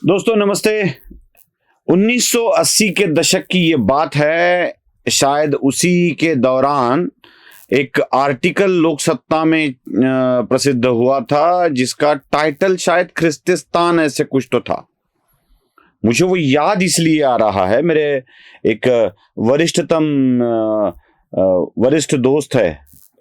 दोस्तों नमस्ते। 1980 के दशक की ये बात है। शायद उसी के दौरान एक आर्टिकल लोकसत्ता में प्रसिद्ध हुआ था जिसका टाइटल शायद ख्रिस्तिस्तान ऐसे कुछ तो था। मुझे वो याद इसलिए आ रहा है, मेरे एक वरिष्ठ दोस्त है,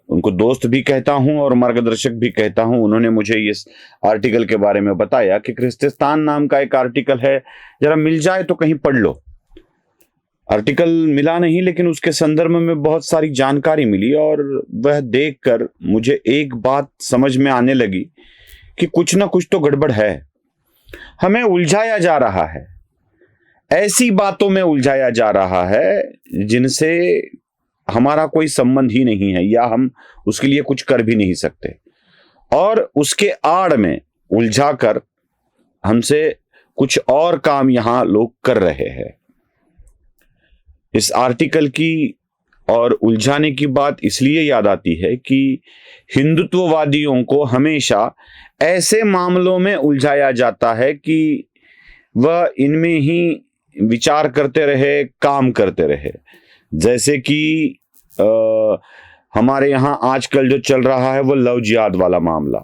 उनको दोस्त भी कहता हूं और मार्गदर्शक भी कहता हूं। उन्होंने मुझे इस आर्टिकल के बारे में बताया कि ख्रिस्तिस्तान नाम का एक आर्टिकल है, जरा मिल जाए तो कहीं पढ़ लो। आर्टिकल मिला नहीं, लेकिन उसके संदर्भ में बहुत सारी जानकारी मिली और वह देखकर मुझे एक बात समझ में आने लगी कि कुछ ना कुछ तो गड़बड़ है। हमें उलझाया जा रहा है, ऐसी बातों में उलझाया जा रहा है जिनसे हमारा कोई संबंध ही नहीं है या हम उसके लिए कुछ कर भी नहीं सकते, और उसके आड़ में उलझाकर हमसे कुछ और काम यहां लोग कर रहे हैं। इस आर्टिकल की और उलझाने की बात इसलिए याद आती है कि हिंदुत्ववादियों को हमेशा ऐसे मामलों में उलझाया जाता है कि वह इनमें ही विचार करते रहे, काम करते रहे। जैसे कि हमारे यहाँ आजकल जो चल रहा है वो लव जिहाद वाला मामला,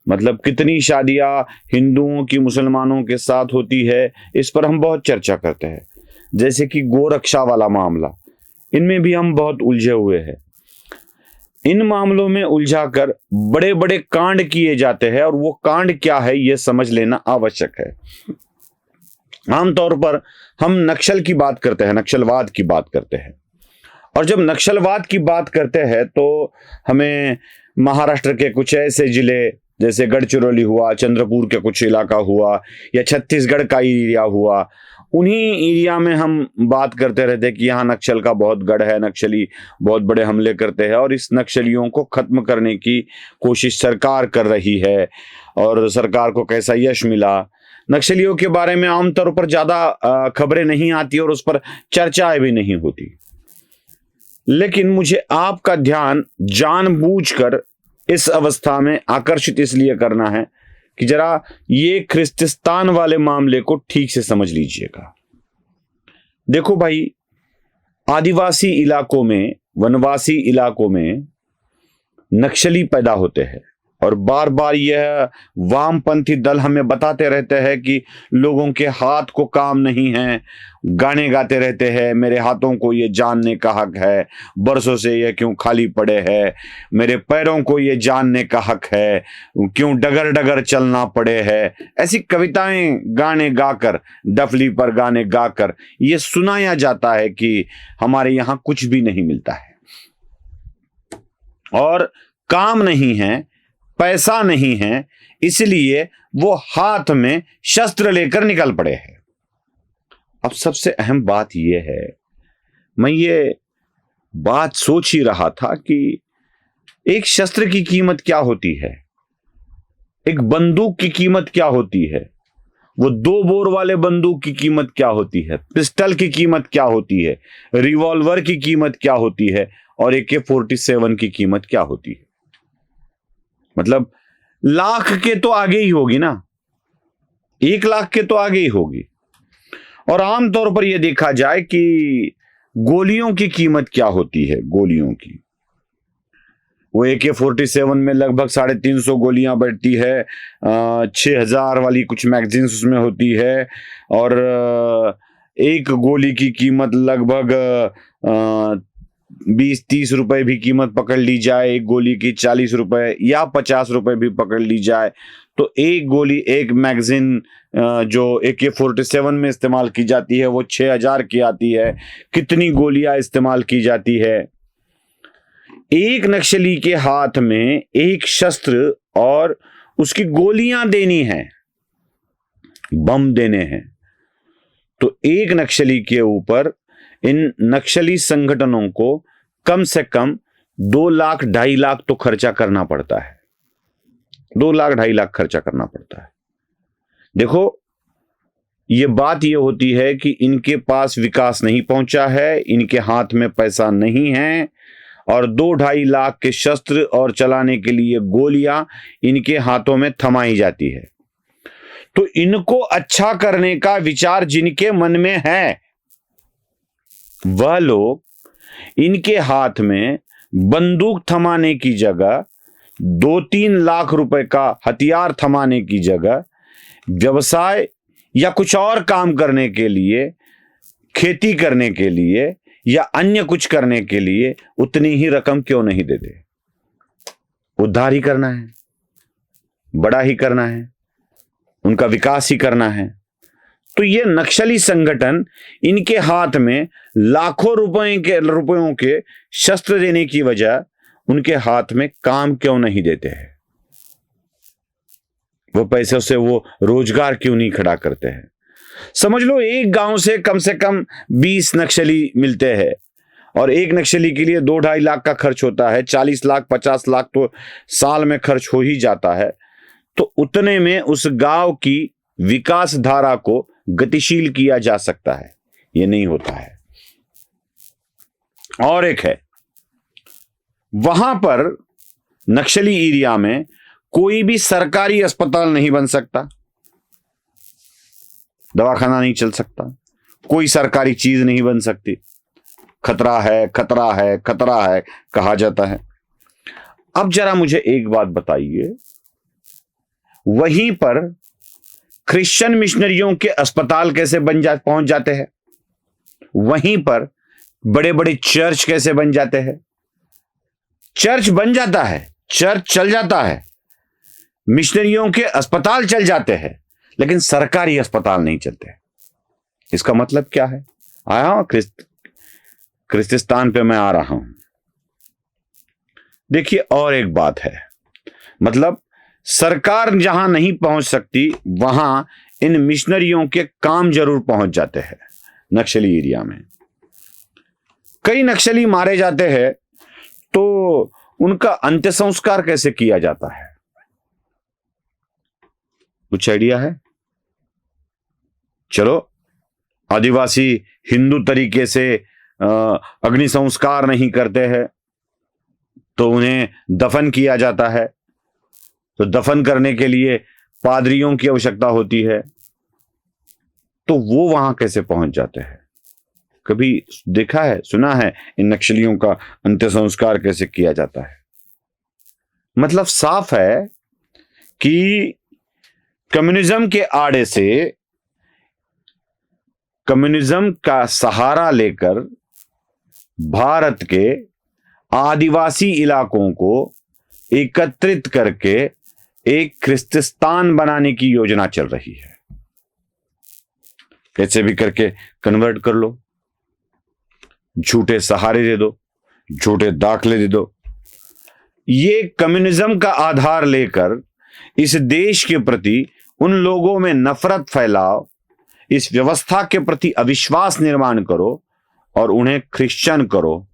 मतलब कितनी शादियां हिंदुओं की मुसलमानों के साथ होती है, इस पर हम बहुत चर्चा करते हैं। जैसे कि गोरक्षा वाला मामला, इनमें भी हम बहुत उलझे हुए हैं। इन मामलों में उलझाकर बड़े बड़े कांड किए जाते हैं, और वो कांड क्या है ये समझ लेना आवश्यक है। आमतौर पर हम नक्सल की बात करते हैं, नक्सलवाद की बात करते हैं, और जब नक्सलवाद की बात करते हैं तो हमें महाराष्ट्र के कुछ ऐसे जिले जैसे गढ़चिरौली हुआ, चंद्रपुर के कुछ इलाका हुआ, या छत्तीसगढ़ का एरिया हुआ, उन्हीं एरिया में हम बात करते रहते कि यहाँ नक्सल का बहुत गढ़ है, नक्सली बहुत बड़े हमले करते हैं और इस नक्सलियों को खत्म करने की कोशिश सरकार कर रही है, और सरकार को कैसा यश मिला। नक्सलियों के बारे में आमतौर पर ज्यादा खबरें नहीं आती और उस पर चर्चाएं भी नहीं होती। लेकिन मुझे आपका ध्यान जानबूझकर इस अवस्था में आकर्षित इसलिए करना है कि जरा ये ख्रिस्तिस्तान वाले मामले को ठीक से समझ लीजिएगा। देखो भाई, आदिवासी इलाकों में, वनवासी इलाकों में नक्सली पैदा होते हैं, और बार बार यह वामपंथी दल हमें बताते रहते हैं कि लोगों के हाथ को काम नहीं है, गाने गाते रहते हैं, मेरे हाथों को ये जानने का हक है, बरसों से ये क्यों खाली पड़े हैं, मेरे पैरों को ये जानने का हक है, क्यों डगर डगर चलना पड़े है। ऐसी कविताएं गाने गाकर, डफली पर गाने गाकर ये सुनाया जाता है कि हमारे यहाँ कुछ भी नहीं मिलता है, और काम नहीं है, पैसा नहीं है, इसलिए वो हाथ में शस्त्र लेकर निकल पड़े हैं। अब सबसे अहम बात यह है, मैं ये बात सोच ही रहा था कि एक शस्त्र की कीमत क्या होती है, एक बंदूक की कीमत क्या होती है, वो 2 बोर वाले बंदूक की कीमत क्या होती है, पिस्टल की कीमत क्या होती है, रिवॉल्वर की कीमत क्या होती है, और AK-47 की कीमत क्या होती है। मतलब लाख के तो आगे ही होगी ना, 1 लाख के तो आगे ही होगी। और आमतौर पर यह देखा जाए कि गोलियों की कीमत क्या होती है, गोलियों की, वो AK-47 में लगभग 350 गोलियां बैठती है, 6000 वाली कुछ मैगजीन्स उसमें होती है, और एक गोली की कीमत लगभग 20-30 रुपए भी कीमत पकड़ ली जाए, एक गोली की 40 रुपए या 50 रुपए भी पकड़ ली जाए, तो एक गोली, एक मैगजीन जो AK-47 में इस्तेमाल की जाती है वो 6000 की आती है। कितनी गोलियां इस्तेमाल की जाती है। एक नक्सली के हाथ में एक शस्त्र और उसकी गोलियां देनी है, बम देने हैं, तो एक नक्सली के ऊपर इन नक्सली संगठनों को कम से कम 2 लाख 2.5 लाख तो खर्चा करना पड़ता है, 2 लाख 2.5 लाख खर्चा करना पड़ता है। देखो, ये बात ये होती है कि इनके पास विकास नहीं पहुंचा है, इनके हाथ में पैसा नहीं है, और 2-2.5 लाख के शस्त्र और चलाने के लिए गोलियां इनके हाथों में थमाई जाती है। तो इनको अच्छा करने का विचार जिनके मन में है, वह लोग इनके हाथ में बंदूक थमाने की जगह, 2-3 लाख रुपए का हथियार थमाने की जगह, व्यवसाय या कुछ और काम करने के लिए, खेती करने के लिए या अन्य कुछ करने के लिए उतनी ही रकम क्यों नहीं देते? उद्धार ही करना है, बड़ा ही करना है, उनका विकास ही करना है। तो ये नक्सली संगठन इनके हाथ में लाखों रुपयों के शस्त्र देने की वजह उनके हाथ में काम क्यों नहीं देते हैं? वो पैसों से वो रोजगार क्यों नहीं खड़ा करते हैं? समझ लो एक गांव से कम 20 नक्सली मिलते हैं और एक नक्सली के लिए 2-2.5 लाख का खर्च होता है। 40 लाख 50 लाख तो साल में खर्च हो ही जाता है। तो उतने में उस गांव की विकास धारा को गतिशील किया जा सकता है, ये नहीं होता है। और एक है, वहां पर नक्सली एरिया में कोई भी सरकारी अस्पताल नहीं बन सकता, दवाखाना नहीं चल सकता, कोई सरकारी चीज नहीं बन सकती। खतरा है, खतरा है, खतरा है कहा जाता है। अब जरा मुझे एक बात बताइए, वहीं पर क्रिश्चियन मिशनरियों के अस्पताल कैसे पहुंच जाते हैं? वहीं पर बड़े बड़े चर्च कैसे बन जाते हैं? चर्च बन जाता है, चर्च चल जाता है, मिशनरियों के अस्पताल चल जाते हैं, लेकिन सरकारी अस्पताल नहीं चलते। इसका मतलब क्या है? आया हूं क्रिस्तिस्तान पे मैं आ रहा हूं। देखिए और एक बात है, मतलब सरकार जहां नहीं पहुंच सकती वहां इन मिशनरियों के काम जरूर पहुंच जाते हैं। नक्सली एरिया में कई नक्सली मारे जाते हैं, तो उनका अंत्य संस्कार कैसे किया जाता है? कुछ आइडिया है? चलो, आदिवासी हिंदू तरीके से अग्नि संस्कार नहीं करते हैं तो उन्हें दफन किया जाता है। तो दफन करने के लिए पादरियों की आवश्यकता होती है, तो वो वहां कैसे पहुंच जाते हैं? कभी देखा है, सुना है इन नक्सलियों का अंत्य संस्कार कैसे किया जाता है? मतलब साफ है कि कम्युनिज्म के आड़े से, कम्युनिज्म का सहारा लेकर भारत के आदिवासी इलाकों को एकत्रित करके एक क्रिस्तिस्तान बनाने की योजना चल रही है। कैसे भी करके कन्वर्ट कर लो, झूठे सहारे दे दो, झूठे दाखले दे दो। ये कम्युनिज्म का आधार लेकर इस देश के प्रति उन लोगों में नफरत फैलाओ, इस व्यवस्था के प्रति अविश्वास निर्माण करो और उन्हें क्रिश्चियन करो।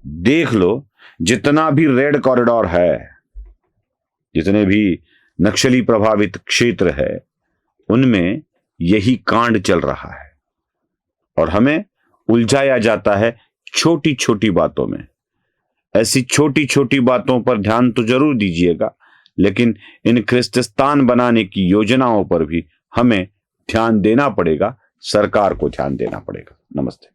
देख लो, जितना भी रेड कॉरिडोर है, जितने भी नक्सली प्रभावित क्षेत्र है, उनमें यही कांड चल रहा है और हमें उलझाया जाता है छोटी छोटी बातों में। ऐसी छोटी छोटी बातों पर ध्यान तो जरूर दीजिएगा, लेकिन इन क्रिस्तिस्तान बनाने की योजनाओं पर भी हमें ध्यान देना पड़ेगा, सरकार को ध्यान देना पड़ेगा। नमस्ते।